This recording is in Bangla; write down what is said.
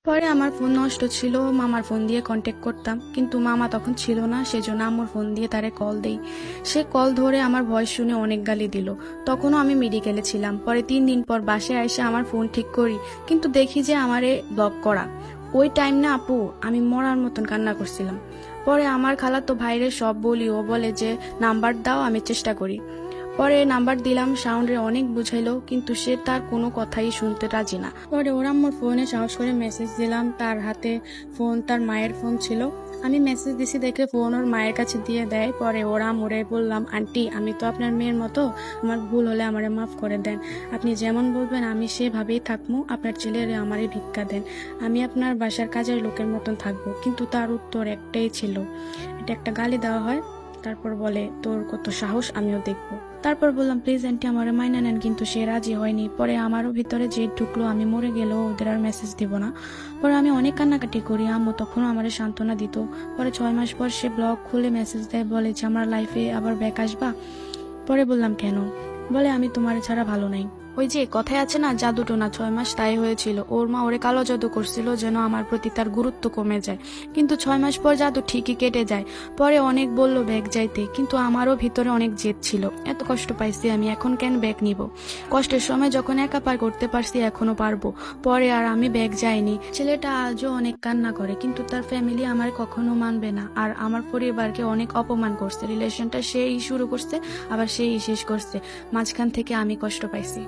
পরে আমার ফোন নষ্ট ছিল, মামার ফোন দিয়ে কন্ট্যাক্ট করতাম, কিন্তু মামা তখন ছিল না, সেজন্য আম্মুর ফোন দিয়ে তারে কল দেই। সে কল ধরে আমার ভয়েস শুনে অনেক গালি দিল। তখনও আমি মেডিকেলে ছিলাম। পরে 3 দিন পর বাসায় এসে আমার ফোন ঠিক করি, কিন্তু দেখি যে আমারে ব্লক করা। ওই টাইম না আপু, আমি মরার মতন কান্না করছিলাম। পরে আমার খালাতো ভাইরে সব বলি, ও বলে যে নাম্বার দাও, আমি চেষ্টা করি। পরে নাম্বার দিলাম, সাউন্ডে অনেক বুঝাইলো, কিন্তু সে তার কোনো কথাই শুনতে রাজি না। পরে ওরা আমার ফোনে সাহস করে মেসেজ দিলাম, তার হাতে ফোন তার মায়ের ফোন ছিল। আমি মেসেজ দিছি দেখে ফোন ওর মায়ের কাছে দিয়ে দেয়। পরে ওরা মোড়ে বললাম, আন্টি আমি তো আপনার মেয়ের মতো, আমার ভুল হলে আমারে মাফ করে দেন। আপনি যেমন বলবেন আমি সেভাবেই থাকবো, আপনার ছেলের আমারে ভিক্ষা দেন, আমি আপনার বাসার কাজের লোকের মতন থাকবো। কিন্তু তার উত্তর একটাই ছিল, এটা একটা গালি দেওয়া হয়। তারপর বলে, তোর কত সাহস, আমিও দেখবো। তারপর বললাম, প্লিজ আন্টি আমার মাইনা নেন, কিন্তু সে রাজি হয়নি। পরে আমারও ভিতরে যে ঢুকলো, আমি মরে গেলেও ওদের আর মেসেজ দিব না। পরে আমি অনেক কান্নাকাটি করি, আম্মু তখনও আমার সান্ত্বনা দিত। পরে 6 মাস পর সে ব্লগ খুলে মেসেজ দেয়, বলে যে আমার লাইফে আবার ব্যাক আসবা। পরে বললাম কেন? বলে আমি তোমার ছাড়া ভালো নাই। ওই যে কথায় আছে না, জাদু টোনা 6 মাস তাই হয়েছিল। ওর মা ওরে কালো জাদু করছিল যেন আমার প্রতি তার গুরুত্ব কমে যায়, কিন্তু 6 মাস পর জাদু ঠিকই কেটে যায়। পরে অনেক বলল ব্যাগ যাইতে, কিন্তু আমারও ভিতরে অনেক জেদ ছিল। এত কষ্ট পাইছি আমি, এখন কেন ব্যাগ নিব? কষ্টের সময় যখন একা পার করতে পারছি, এখনো পারবো। পরে আর আমি ব্যাগ যাইনি। ছেলেটা আজও অনেক কান্না করে, কিন্তু তার ফ্যামিলি আমার কখনো মানবে না, আর আমার পরিবারকে অনেক অপমান করছে। রিলেশনটা সেই শুরু করছে, আবার সেই শেষ করছে। মাঝখান থেকে আমি কষ্ট পাইছি।